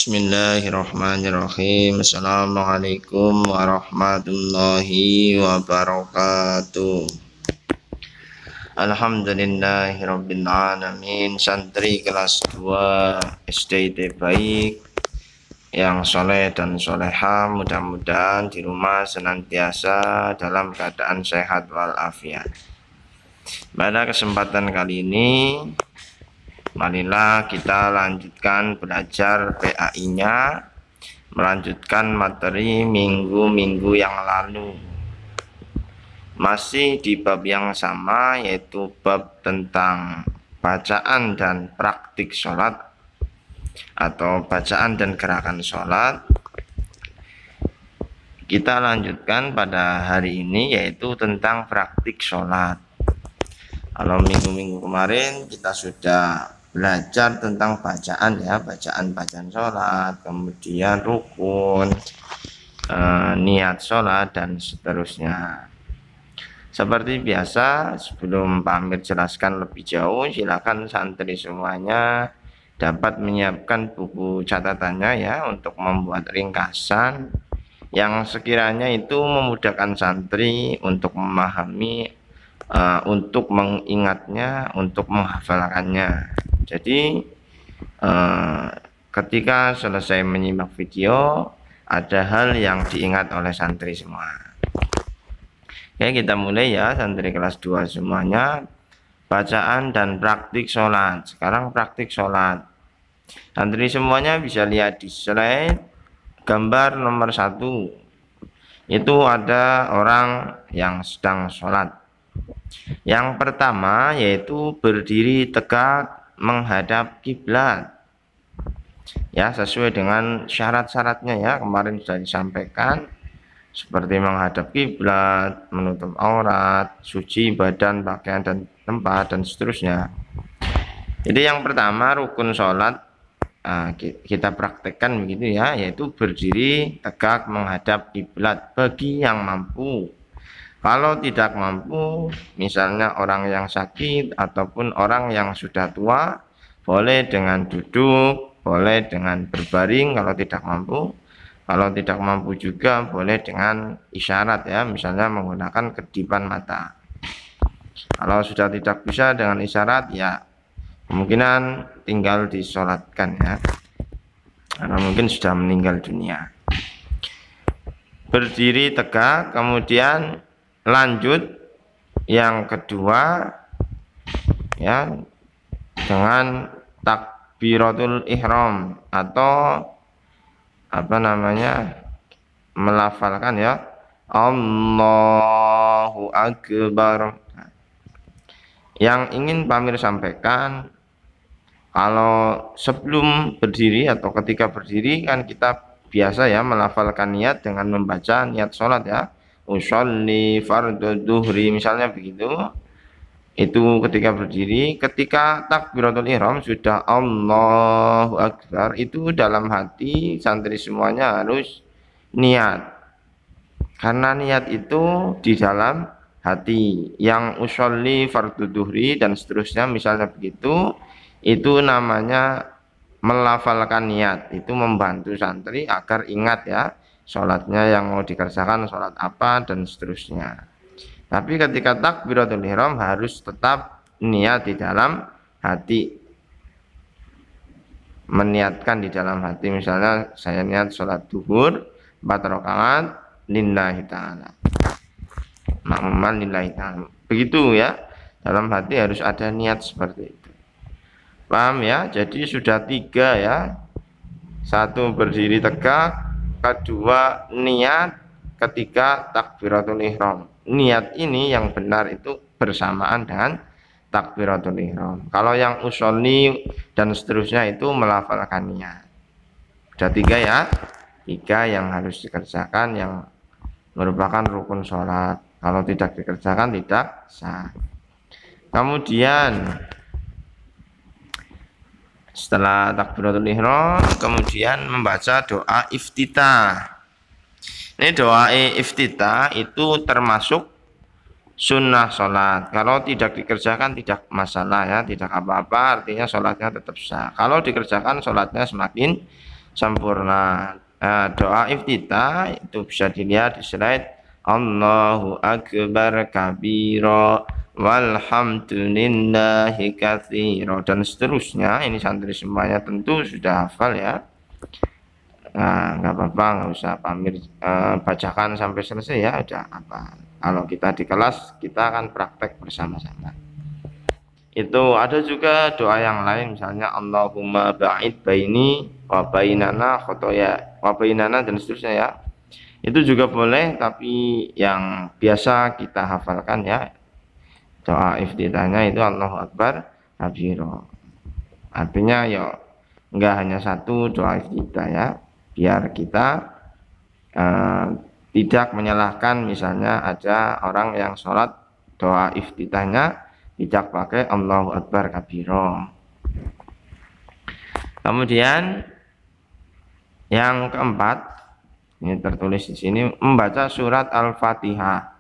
Bismillahirrahmanirrahim. Assalamualaikum warahmatullahi wabarakatuh. Alhamdulillahirabbil alamin. Santri kelas 2 SD baik yang soleh dan soleha, mudah-mudahan di rumah senantiasa dalam keadaan sehat walafiat. Pada kesempatan kali ini, marilah kita lanjutkan belajar PAI-nya, melanjutkan materi minggu-minggu yang lalu. Masih di bab yang sama, yaitu bab tentang bacaan dan praktik sholat atau bacaan dan gerakan sholat. Kita lanjutkan pada hari ini, yaitu tentang praktik sholat. Kalau minggu-minggu kemarin kita sudah belajar tentang bacaan ya, bacaan sholat, kemudian rukun, niat sholat dan seterusnya. Seperti biasa, sebelum Pak Amir jelaskan lebih jauh, silakan santri semuanya dapat menyiapkan buku catatannya ya untuk membuat ringkasan yang sekiranya itu memudahkan santri untuk memahami, untuk mengingatnya, untuk menghafalkannya. Jadi ketika selesai menyimak video, ada hal yang diingat oleh santri semua. Oke, kita mulai ya, santri kelas 2 semuanya. Bacaan dan praktik sholat. Sekarang praktik sholat. Santri semuanya bisa lihat di slide gambar nomor 1. Itu ada orang yang sedang sholat. Yang pertama yaitu berdiri tegak menghadap kiblat. Ya, sesuai dengan syarat-syaratnya ya, kemarin sudah disampaikan, seperti menghadap kiblat, menutup aurat, suci badan, pakaian dan tempat dan seterusnya. Jadi yang pertama rukun sholat kita praktekkan begitu ya, yaitu berdiri tegak menghadap kiblat bagi yang mampu. Kalau tidak mampu, misalnya orang yang sakit ataupun orang yang sudah tua, boleh dengan duduk, boleh dengan berbaring kalau tidak mampu. Kalau tidak mampu juga boleh dengan isyarat ya, misalnya menggunakan kedipan mata. Kalau sudah tidak bisa dengan isyarat ya kemungkinan tinggal disolatkan ya, karena mungkin sudah meninggal dunia. Berdiri tegak, kemudian lanjut yang kedua ya dengan takbiratul ihram atau melafalkan ya, Allahu Akbar. Yang ingin Pak Amir sampaikan, kalau sebelum berdiri atau ketika berdiri kan kita biasa ya melafalkan niat dengan membaca niat sholat ya, usolli fardhu duhri misalnya begitu. Itu ketika berdiri. Ketika takbiratul ihram sudah Allahu Akbar, itu dalam hati santri semuanya harus niat, karena niat itu di dalam hati. Yang usolli fardhu duhri dan seterusnya misalnya begitu, itu namanya melafalkan niat. Itu membantu santri agar ingat ya sholatnya yang mau dikerjakan sholat apa dan seterusnya. Tapi ketika takbiratul ihram harus tetap niat di dalam hati, meniatkan di dalam hati. Misalnya saya niat sholat duhur 4 rakaat lillahi ta'ala, makmuman lillahi ta'ala, begitu ya, dalam hati harus ada niat seperti itu. Paham ya? Jadi sudah 3 ya. 1 berdiri tegak, kedua niat ketika takbiratul ihram. Niat ini yang benar itu bersamaan dengan takbiratul ihram. Kalau yang usolli dan seterusnya itu melafalkan niat. Sudah 3 ya, 3 yang harus dikerjakan yang merupakan rukun sholat. Kalau tidak dikerjakan tidak sah. Kemudian setelah takbiratul ihram, kemudian membaca doa iftitah. Ini doa iftitah itu termasuk sunnah sholat. Kalau tidak dikerjakan tidak masalah ya, tidak apa-apa, artinya sholatnya tetap sah. Kalau dikerjakan sholatnya semakin sempurna. Doa iftitah itu bisa dilihat di slide. Allahu akbar kabira walhamdulillahi katsira dan seterusnya. Ini santri semuanya tentu sudah hafal ya. Nah, nggak apa-apa, nggak usah pamir, bacakan sampai selesai ya, udah apa. Kalau kita di kelas, kita akan praktek bersama-sama. Itu ada juga doa yang lain, misalnya Allahumma ba'id baini wa bainana khotoya wa bainana dan seterusnya ya. Itu juga boleh, tapi yang biasa kita hafalkan ya. Doa iftitahnya itu Allahu Akbar kabiro. Artinya ya enggak hanya satu doa iftitah ya. Biar kita tidak menyalahkan, misalnya ada orang yang sholat doa iftitahnya tidak pakai Allahu Akbar kabiro. Kemudian yang keempat, ini tertulis di sini, membaca surat Al-Fatihah.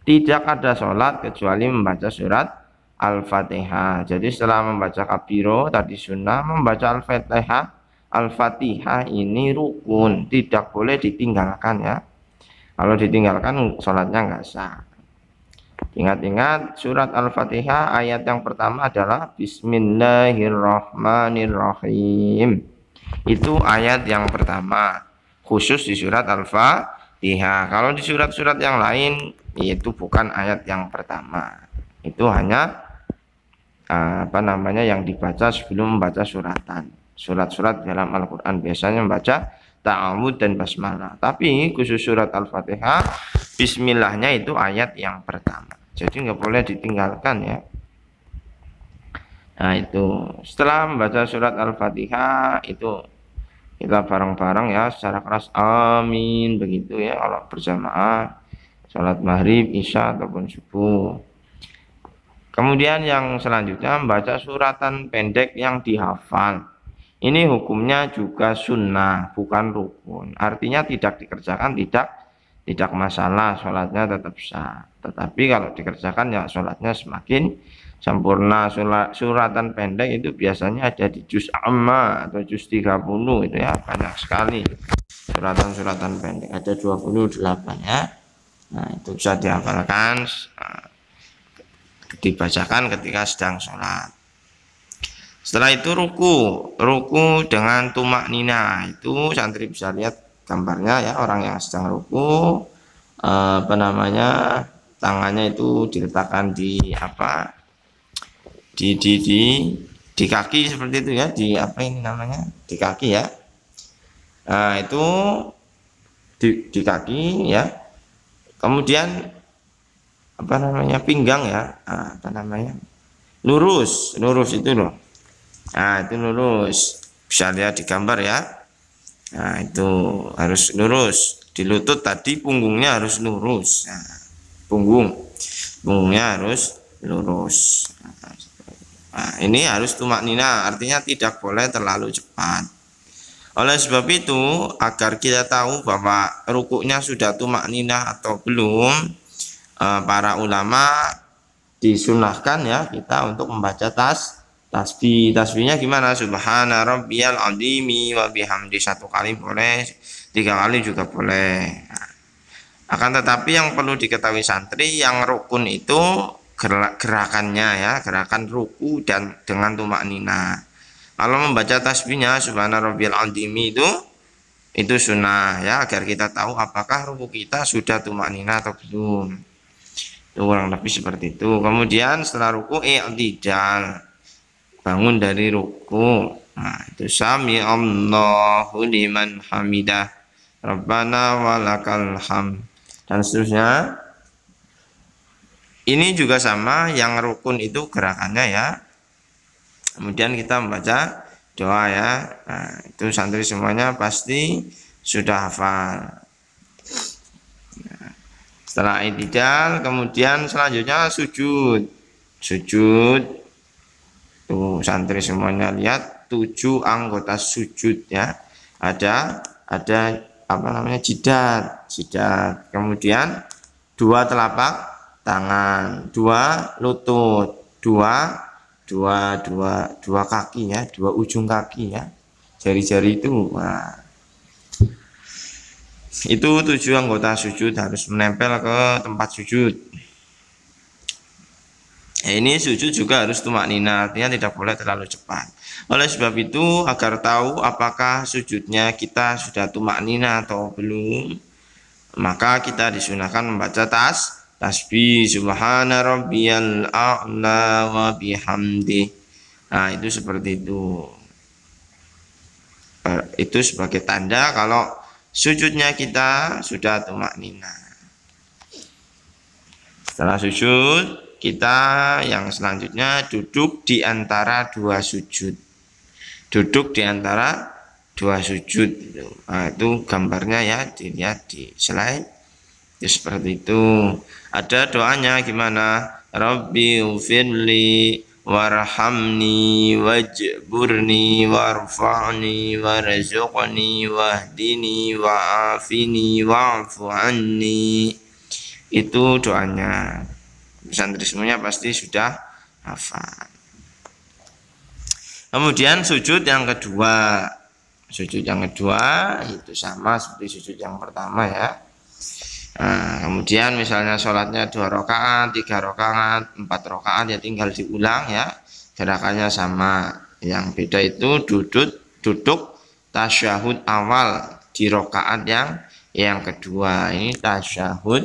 Tidak ada sholat kecuali membaca surat Al-Fatihah. Jadi setelah membaca kabiro tadi sunnah, membaca Al-Fatihah. Al-Fatihah ini rukun, tidak boleh ditinggalkan ya. Kalau ditinggalkan sholatnya nggak sah. Ingat-ingat surat Al-Fatihah ayat yang pertama adalah Bismillahirrahmanirrahim. Itu ayat yang pertama, khusus di surat Al-Fatihah. Kalau di surat-surat yang lain itu bukan ayat yang pertama. Itu hanya yang dibaca sebelum membaca suratan. Surat-surat dalam Al-Quran biasanya membaca ta'awud dan basmalah. Tapi khusus surat Al-Fatihah, bismillahnya itu ayat yang pertama. Jadi nggak boleh ditinggalkan ya. Nah itu setelah membaca surat Al-Fatihah itu kita bareng-bareng ya secara keras amin begitu ya, kalau berjamaah sholat maghrib, isya ataupun subuh. Kemudian yang selanjutnya membaca suratan pendek yang dihafal. Ini hukumnya juga sunnah, bukan rukun. Artinya tidak dikerjakan tidak masalah, sholatnya tetap sah. Tetapi kalau dikerjakan ya sholatnya semakin sempurna. Suratan pendek itu biasanya ada di juz amma atau juz 30 itu ya, banyak sekali suratan-suratan pendek, ada 28 ya. Nah itu bisa dihafalkan, dibacakan ketika sedang sholat. Setelah itu ruku dengan tumak nina. Itu santri bisa lihat gambarnya ya, orang yang sedang ruku tangannya itu diletakkan di di kaki seperti itu ya, di kaki ya. Nah itu di kaki ya. Kemudian pinggang ya, lurus itu loh. Nah itu lurus, bisa lihat di gambar ya. Nah itu harus lurus, di lutut tadi punggungnya harus lurus. Nah, punggungnya harus lurus. Nah ini harus tumak nina, artinya tidak boleh terlalu cepat. Oleh sebab itu, agar kita tahu bahwa rukuknya sudah tumak nina atau belum, para ulama disunahkan ya kita untuk membaca tasbihnya gimana? Subhana rabbiyal azimi wa bihamdi, 1 kali boleh, 3 kali juga boleh. Akan tetapi yang perlu diketahui santri, yang rukun itu gerakannya ya, gerakan ruku dan dengan tumak nina. Kalau membaca tasbihnya subhana rabbiyal azimi itu sunnah ya, agar kita tahu apakah ruku kita sudah tumak nina atau belum. Itu kurang lebih seperti itu. Kemudian setelah ruku i'tidal, bangun dari ruku. Nah, itu sami Allahu liman hamidah Rabbana walakal hamd dan seterusnya. Ini juga sama, yang rukun itu gerakannya ya. Kemudian kita membaca doa ya. Nah, itu santri semuanya pasti sudah hafal. Nah, setelah i'tidal, kemudian selanjutnya sujud. Tuh santri semuanya lihat 7 anggota sujud ya. Ada jidat. Kemudian 2 telapak tangan, 2 lutut, 2 kaki ya, 2 ujung kaki ya. jari-jari itu. Nah, itu 7 anggota sujud harus menempel ke tempat sujud. Ini sujud juga harus tumaknina, artinya tidak boleh terlalu cepat. Oleh sebab itu, agar tahu apakah sujudnya kita sudah tumaknina atau belum, maka kita disunahkan membaca tasbih subhana rabbiyal a'la wa bihamdi. Nah, itu seperti itu. Itu sebagai tanda kalau sujudnya kita sudah tumaknina. Setelah sujud, kita yang selanjutnya duduk di antara dua sujud. Duduk di antara dua sujud. Nah, itu gambarnya ya, dilihat di slide. Itu seperti itu. Ada doanya gimana? Rabbi ufirli warhamni wajburni warfa'ni warzuqni wahdini wa'afini wa'fu anni. Itu doanya. Santri semuanya pasti sudah hafal. Kemudian sujud yang kedua. Sujud yang kedua itu sama seperti sujud yang pertama ya. Nah, kemudian misalnya sholatnya 2 rakaat, 3 rakaat, 4 rakaat ya tinggal diulang ya. Gerakannya sama. Yang beda itu duduk tasyahud awal di rakaat yang kedua. Ini tasyahud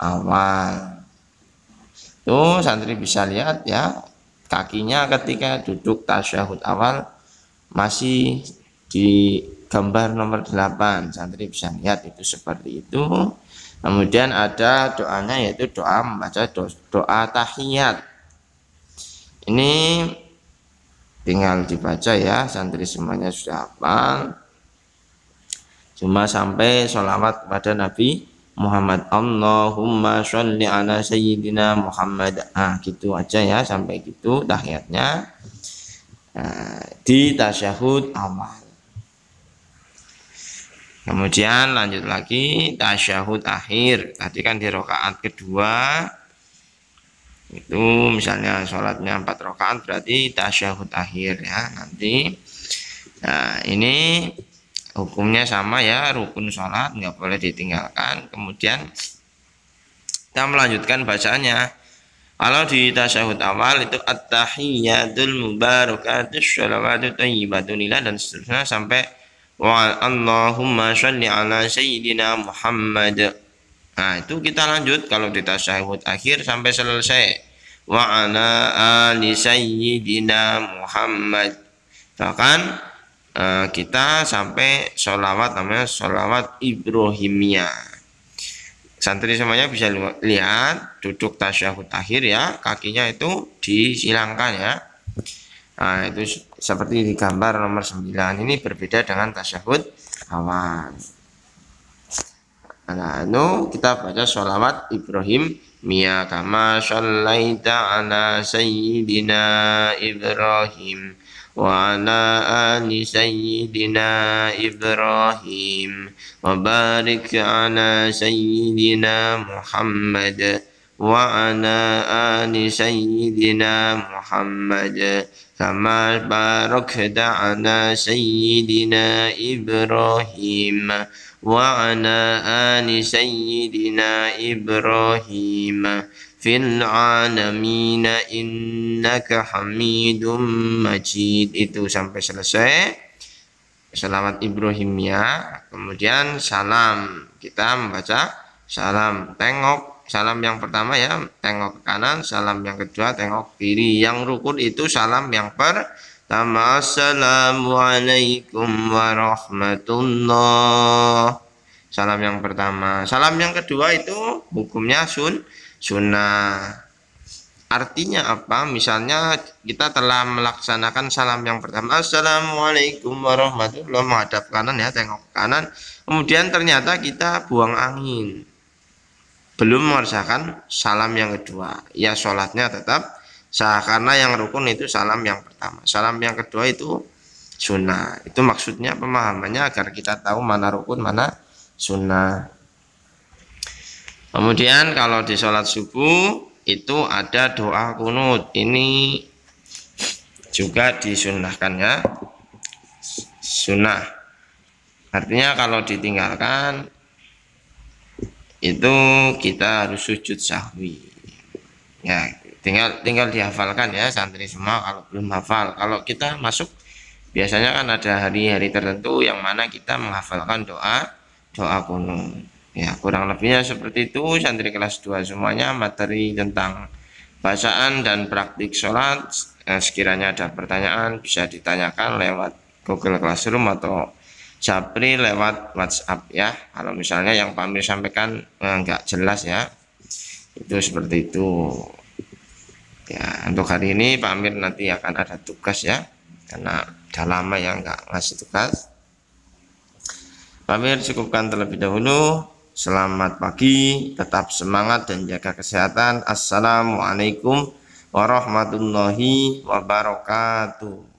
awal. Tuh santri bisa lihat ya, kakinya ketika duduk tasyahud awal masih di gambar nomor 8. Santri bisa lihat itu seperti itu. Kemudian ada doanya yaitu doa membaca doa tahiyat. Ini tinggal dibaca ya, santri semuanya sudah hafal. Cuma sampai sholawat kepada Nabi Muhammad, Allahumma sholli ala sayyidina Muhammad. Ah, gitu aja ya, sampai gitu tahiyatnya. Nah, di tasyahud awal. Kemudian lanjut lagi tasyahud akhir. Tadi kan di rakaat kedua itu misalnya sholatnya 4 rakaat berarti tasyahud akhir ya nanti. Nah, ini hukumnya sama ya, rukun sholat nggak boleh ditinggalkan. Kemudian kita melanjutkan bacaannya. Kalau di tasyahud awal itu at-tahiyyatul mubarakatus sholawatu thayyibatulillah dan seterusnya sampai wa Allahumma sholli ala sayyidina Muhammad. Nah, itu kita lanjut kalau di tasyahud akhir sampai selesai wa ala ali sayyidina Muhammad. Bahkan kita sampai sholawat namanya sholawat Ibrahimiyah. Santri semuanya bisa lihat duduk tasyahud akhir ya, kakinya itu disilangkan ya. Nah, itu seperti di gambar nomor 9. Ini berbeda dengan tasyahud awal. Nah, itu kita baca sholawat Ibrahimiyah kama shallaita ala sayyidina Ibrahim wa ala ali sayyidina Ibrahim wa barik ala sayyidina Muhammad wa ala ali sayyidina Muhammad kama barakta ala sayyidina Ibrahim wa ala ali sayyidina Ibrahim fil alamin innaka hamidum majid. Itu sampai selesai sholawat Ibrahimiyah. Kemudian salam, kita membaca salam, tengok salam yang pertama ya, tengok ke kanan. Salam yang kedua tengok kiri. Yang rukun itu salam yang pertama, assalamualaikum warahmatullah. Salam yang pertama. Salam yang kedua itu hukumnya sunnah. Artinya apa? Misalnya kita telah melaksanakan salam yang pertama, assalamualaikum warahmatullahi, menghadap kanan ya, tengok ke kanan. Kemudian ternyata kita buang angin, belum mengerjakan salam yang kedua, ya sholatnya tetap sah karena yang rukun itu salam yang pertama. Salam yang kedua itu sunnah. Itu maksudnya pemahamannya agar kita tahu mana rukun mana sunnah. Kemudian kalau di sholat subuh itu ada doa kunut. Ini juga disunnahkan ya. sunnah. Artinya kalau ditinggalkan itu kita harus sujud sahwi. Ya, tinggal dihafalkan ya santri semua kalau belum hafal. Kalau kita masuk biasanya kan ada hari-hari tertentu yang mana kita menghafalkan doa kunut. Ya, kurang lebihnya seperti itu santri kelas 2 semuanya. Materi tentang bacaan dan praktik sholat, sekiranya ada pertanyaan bisa ditanyakan lewat Google Classroom atau Japri lewat WhatsApp ya. Kalau misalnya yang Pak Amir sampaikan nggak jelas ya, itu seperti itu ya. Untuk hari ini Pak Amir nanti akan ada tugas ya, karena udah lama yang nggak ngasih tugas. Pak Amir cukupkan terlebih dahulu. Selamat pagi, tetap semangat dan jaga kesehatan. Assalamualaikum warahmatullahi wabarakatuh.